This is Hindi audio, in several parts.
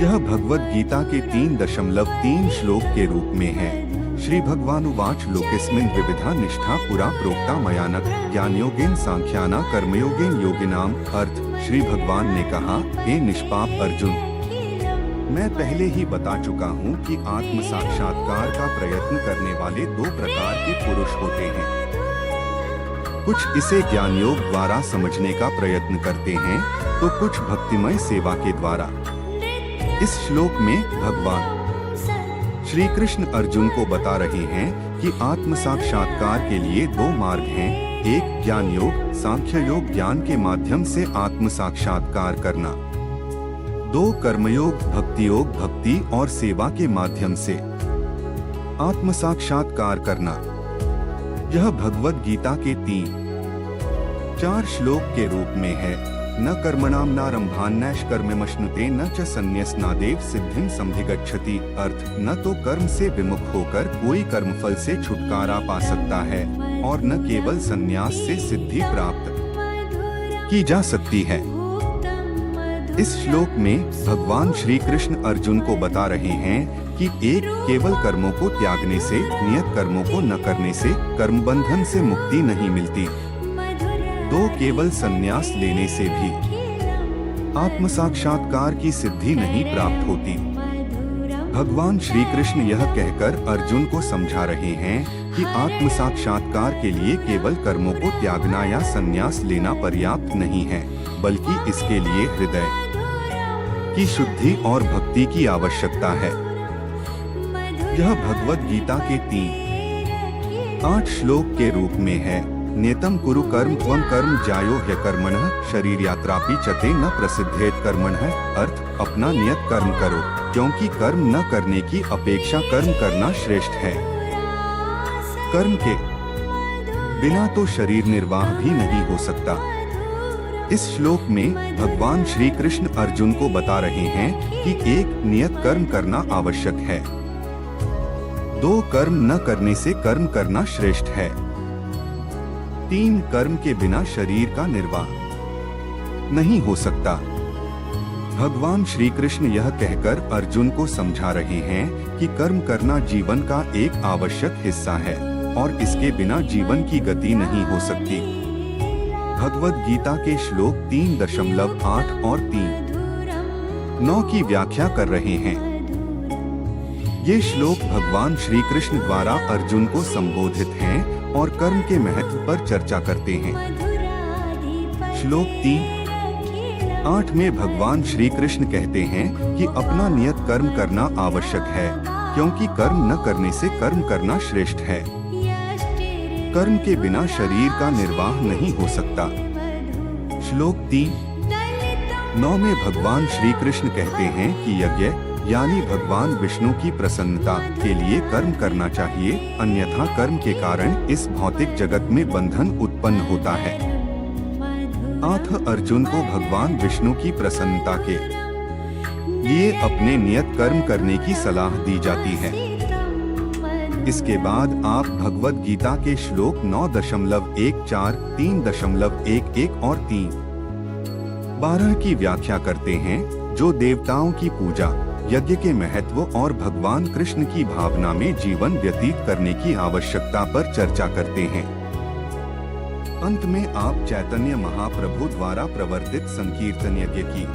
यह भगवद गीता के 3.3 श्लोक के रूप में है। श्री भगवानुवाच लोकेस्मिन् विविधा निष्ठा पुरा प्रोक्ता मयानक ज्ञानयोगेन सांख्याना कर्मयोगेन योगिनाम। अर्थ, श्री भगवान ने कहा, हे निष्पाप अर्जुन, मैं पहले ही बता चुका हूँ कि आत्म साक्षात्कार का प्रयत्न करने वाले 2 प्रकार के पुरुष होते हैं। कुछ इसे ज्ञान योग द्वारा समझने का प्रयत्न करते हैं तो कुछ भक्तिमय सेवा के द्वारा। इस श्लोक में भगवान श्री कृष्ण अर्जुन को बता रहे हैं कि आत्म साक्षात्कार के लिए 2 मार्ग हैं। एक ज्ञान योग, सांख्य योग, ज्ञान के माध्यम से आत्म साक्षात्कार करना। 2 कर्मयोग, भक्ति योग, भक्ति और सेवा के माध्यम से आत्म साक्षात्कार करना। यह भगवद गीता के 3-4 श्लोक के रूप में है। न कर्मणाम नारंभान्नैष कर्ममश्नुते न च संन्यसनादेव सिद्धिं संधिगच्छति। अर्थ, न तो कर्म से विमुख होकर कोई कर्मफल से छुटकारा पा सकता है और न केवल संन्यास से सिद्धि प्राप्त की जा सकती है। इस श्लोक में भगवान श्री कृष्ण अर्जुन को बता रहे हैं कि एक, केवल कर्मों को त्यागने से, नियत कर्मों को न करने से कर्म बंधन से मुक्ति नहीं मिलती। 2, केवल संन्यास लेने से भी आत्म साक्षात्कार की सिद्धि नहीं प्राप्त होती। भगवान श्री कृष्ण यह कहकर अर्जुन को समझा रहे हैं कि आत्म साक्षात्कार के लिए केवल कर्मों को त्यागना या संन्यास लेना पर्याप्त नहीं है, बल्कि इसके लिए हृदय की शुद्धि और भक्ति की आवश्यकता है। यह भगवद गीता के 3-8 श्लोक के रूप में है। नेतम कुरु कर्म त्वं कर्म जायो ह्यकर्मणः शरीर यात्रापि चते न प्रसिद्धेत कर्मणः। अर्थ, अपना नियत कर्म करो, क्योंकि कर्म न करने की अपेक्षा कर्म करना श्रेष्ठ है। कर्म के बिना तो शरीर निर्वाह भी नहीं हो सकता। इस श्लोक में भगवान श्री कृष्ण अर्जुन को बता रहे हैं कि एक, नियत कर्म करना आवश्यक है। 2, कर्म न करने से कर्म करना श्रेष्ठ है। 3, कर्म के बिना शरीर का निर्वाह नहीं हो सकता। भगवान श्री कृष्ण यह कहकर अर्जुन को समझा रहे हैं कि कर्म करना जीवन का एक आवश्यक हिस्सा है और इसके बिना जीवन की गति नहीं हो सकती। भगवद गीता के श्लोक 3.8 और 3.9 की व्याख्या कर रहे हैं। ये श्लोक भगवान श्री कृष्ण द्वारा अर्जुन को संबोधित हैं और कर्म के महत्व पर चर्चा करते हैं। श्लोक 3.8 में भगवान श्री कृष्ण कहते हैं कि अपना नियत कर्म करना आवश्यक है, क्योंकि कर्म न करने से कर्म करना श्रेष्ठ है। कर्म के बिना शरीर का निर्वाह नहीं हो सकता। श्लोक 3.9 में भगवान श्री कृष्ण कहते हैं कि यज्ञ यानी भगवान विष्णु की प्रसन्नता के लिए कर्म करना चाहिए, अन्यथा कर्म के कारण इस भौतिक जगत में बंधन उत्पन्न होता है। अतः अर्जुन को भगवान विष्णु की प्रसन्नता के लिए अपने नियत कर्म करने की सलाह दी जाती है। इसके बाद आप भगवद गीता के श्लोक 9.14, 3.11 और 3.12 की व्याख्या करते हैं, जो देवताओं की पूजा, यज्ञ के महत्व और भगवान कृष्ण की भावना में जीवन व्यतीत करने की आवश्यकता पर चर्चा करते हैं। अंत में आप चैतन्य महाप्रभु द्वारा प्रवर्तित संकीर्तन यज्ञ की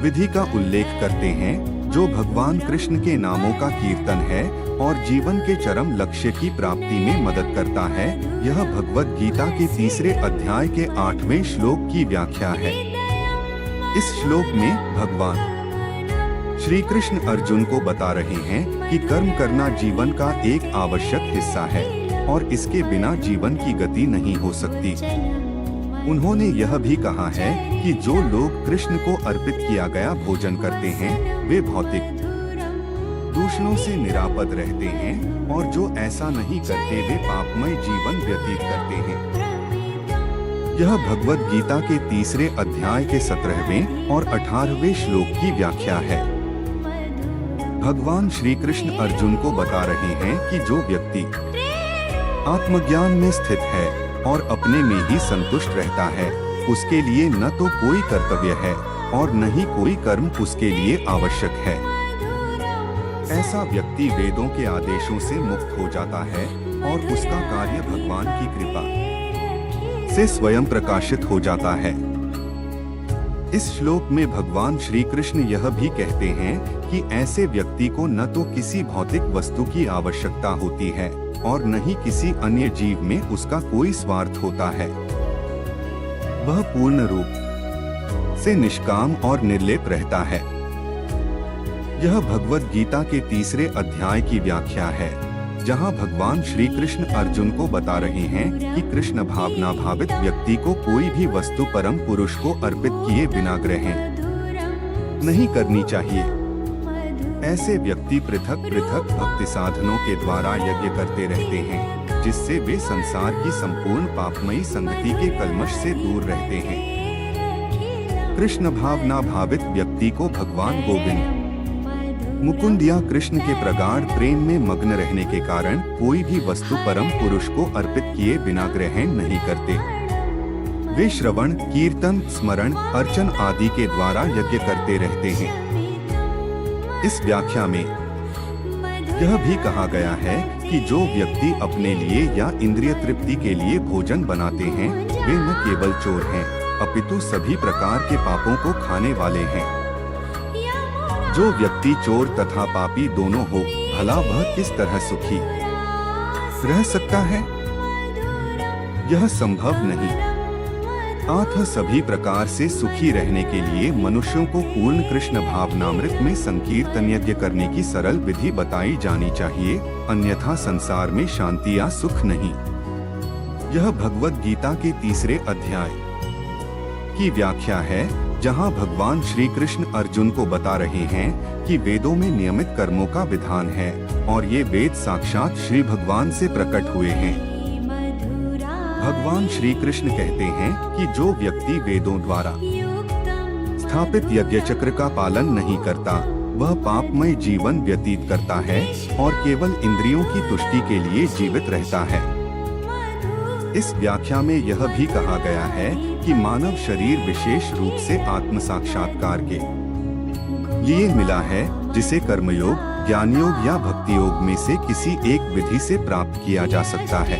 विधि का उल्लेख करते हैं, जो भगवान कृष्ण के नामों का कीर्तन है और जीवन के चरम लक्ष्य की प्राप्ति में मदद करता है। यह भगवद गीता के 3 अध्याय के 8वें श्लोक की व्याख्या है। इस श्लोक में भगवान श्री कृष्ण अर्जुन को बता रहे हैं कि कर्म करना जीवन का एक आवश्यक हिस्सा है और इसके बिना जीवन की गति नहीं हो सकती। उन्होंने यह भी कहा है कि जो लोग कृष्ण को अर्पित किया गया भोजन करते हैं, वे भौतिक दूषणों से निरापद रहते हैं और जो ऐसा नहीं करते वे पापमय जीवन व्यतीत करते हैं। यह भगवद गीता के 3 अध्याय के 17वें और 18वें श्लोक की व्याख्या है। भगवान श्री कृष्ण अर्जुन को बता रहे हैं कि जो व्यक्ति आत्मज्ञान में स्थित है और अपने में ही संतुष्ट रहता है, उसके लिए न तो कोई कर्तव्य है और न ही कोई कर्म उसके लिए आवश्यक है। ऐसा व्यक्ति वेदों के आदेशों से मुक्त हो जाता है और उसका कार्य भगवान की कृपा से स्वयं प्रकाशित हो जाता है। इस श्लोक में भगवान श्री कृष्ण यह भी कहते हैं कि ऐसे व्यक्ति को न तो किसी भौतिक वस्तु की आवश्यकता होती है और न ही किसी अन्य जीव में उसका कोई स्वार्थ होता है। वह पूर्ण रूप से निष्काम और निर्लेप रहता है। यह भगवद गीता के 3 अध्याय की व्याख्या है, जहां भगवान श्री कृष्ण अर्जुन को बता रहे हैं कि कृष्ण भावना भावित व्यक्ति को कोई भी वस्तु परम पुरुष को अर्पित किए बिना ग्रहण नहीं करनी चाहिए। ऐसे व्यक्ति पृथक पृथक भक्ति साधनों के द्वारा यज्ञ करते रहते हैं, जिससे वे संसार की संपूर्ण पापमयी संगति के कलमश से दूर रहते हैं। कृष्ण भावना भावित व्यक्ति को भगवान गोविंद मुकुंद या कृष्ण के प्रगाढ़ प्रेम में मग्न रहने के कारण कोई भी वस्तु परम पुरुष को अर्पित किए बिना ग्रहण नहीं करते। वे श्रवण, कीर्तन, स्मरण, अर्चन आदि के द्वारा यज्ञ करते रहते हैं। इस व्याख्या में यह भी कहा गया है कि जो व्यक्ति अपने लिए या इंद्रिय तृप्ति के लिए भोजन बनाते हैं, वे न केवल चोर हैं, अपितु सभी प्रकार के पापों को खाने वाले हैं। जो व्यक्ति चोर तथा पापी दोनों हो, भला वह किस तरह सुखी रह सकता है? यह संभव नहीं। अतः सभी प्रकार से सुखी रहने के लिए मनुष्यों को पूर्ण कृष्ण भावनामृत में संकीर्तन यज्ञ करने की सरल विधि बताई जानी चाहिए, अन्यथा संसार में शांति या सुख नहीं। यह भगवद गीता के 3 अध्याय की व्याख्या है, जहां भगवान श्री कृष्ण अर्जुन को बता रहे हैं कि वेदों में नियमित कर्मों का विधान है और ये वेद साक्षात श्री भगवान से प्रकट हुए हैं। भगवान श्री कृष्ण कहते हैं कि जो व्यक्ति वेदों द्वारा स्थापित यज्ञ चक्र का पालन नहीं करता, वह पापमय जीवन व्यतीत करता है और केवल इंद्रियों की तुष्टि के लिए जीवित रहता है। इस व्याख्या में यह भी कहा गया है कि मानव शरीर विशेष रूप से आत्म साक्षात्कार के लिए मिला है, जिसे कर्मयोग, ज्ञान योग या भक्ति योग में से किसी एक विधि से प्राप्त किया जा सकता है।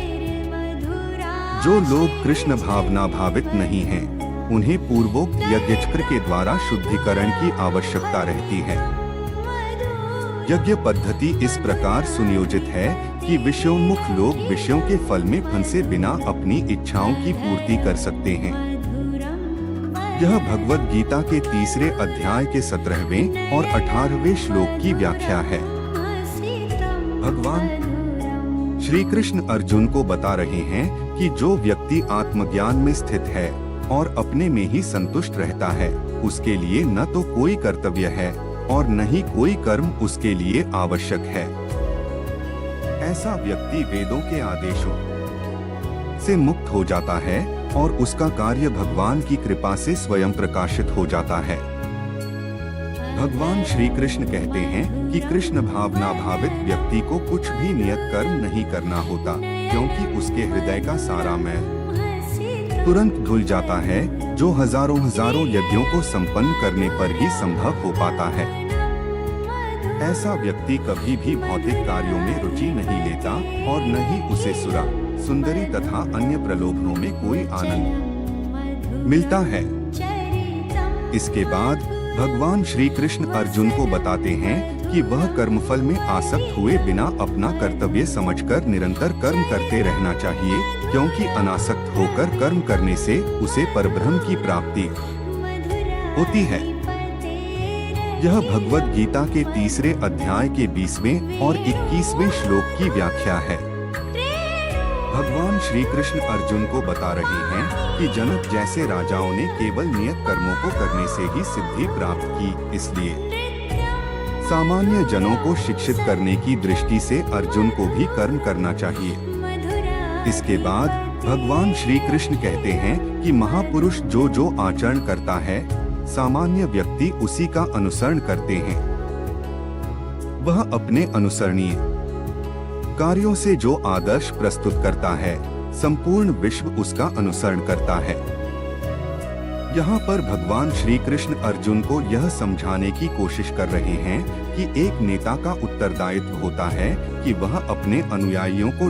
जो लोग कृष्ण भावना भावित नहीं हैं, उन्हें पूर्वोक्त यज्ञ चक्र के द्वारा शुद्धिकरण की आवश्यकता रहती है। यज्ञ पद्धति इस प्रकार सुनियोजित है कि विषयोन्मुख लोग विषयों के फल में फंसे बिना अपनी इच्छाओं की पूर्ति कर सकते हैं। यह भगवद गीता के 3 अध्याय के 17वें और 18वें श्लोक की व्याख्या है। भगवान श्री कृष्ण अर्जुन को बता रहे हैं कि जो व्यक्ति आत्मज्ञान में स्थित है और अपने में ही संतुष्ट रहता है, उसके लिए न तो कोई कर्तव्य है और न ही कोई कर्म उसके लिए आवश्यक है। ऐसा व्यक्ति वेदों के आदेशों से मुक्त हो जाता है और उसका कार्य भगवान की कृपा से स्वयं प्रकाशित हो जाता है। भगवान श्री कृष्ण कहते हैं कि कृष्ण भावना भावित व्यक्ति को कुछ भी नियत कर्म नहीं करना होता, क्योंकि उसके हृदय का सारा मैल तुरंत धुल जाता है, जो हजारों यज्ञों को संपन्न करने पर ही संभव हो पाता है। ऐसा व्यक्ति कभी भी भौतिक कार्यों में रुचि नहीं लेता और न ही उसे सुरा, सुंदरी तथा अन्य प्रलोभनों में कोई आनंद मिलता है। इसके बाद भगवान श्री कृष्ण अर्जुन को बताते हैं कि वह कर्मफल में आसक्त हुए बिना अपना कर्तव्य समझकर निरंतर कर्म करते रहना चाहिए, क्योंकि अनासक्त होकर कर्म करने से उसे परब्रह्म की प्राप्ति होती है। यह भगवद गीता के 3 अध्याय के 20वें और 21वें श्लोक की व्याख्या है। भगवान श्री कृष्ण अर्जुन को बता रहे हैं कि जनक जैसे राजाओं ने केवल नियत कर्मों को करने से ही सिद्धि प्राप्त की, इसलिए सामान्य जनों को शिक्षित करने की दृष्टि से अर्जुन को भी कर्म करना चाहिए। इसके बाद भगवान श्री कृष्ण कहते हैं कि महापुरुष जो आचरण करता है, सामान्य व्यक्ति उसी का अनुसरण करते हैं। वह अपने अनुसरणीय कार्यों से जो आदर्श प्रस्तुत करता है, संपूर्ण विश्व उसका अनुसरण करता है। यहाँ पर भगवान श्री कृष्ण अर्जुन को यह समझाने की कोशिश कर रहे हैं कि एक नेता का उत्तरदायित्व होता है कि वह अपने अनुयायियों को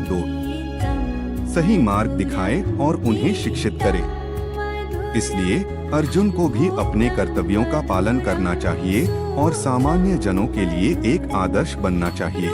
सही मार्ग दिखाए और उन्हें शिक्षित करे। इसलिए अर्जुन को भी अपने कर्तव्यों का पालन करना चाहिए और सामान्य जनों के लिए एक आदर्श बनना चाहिए।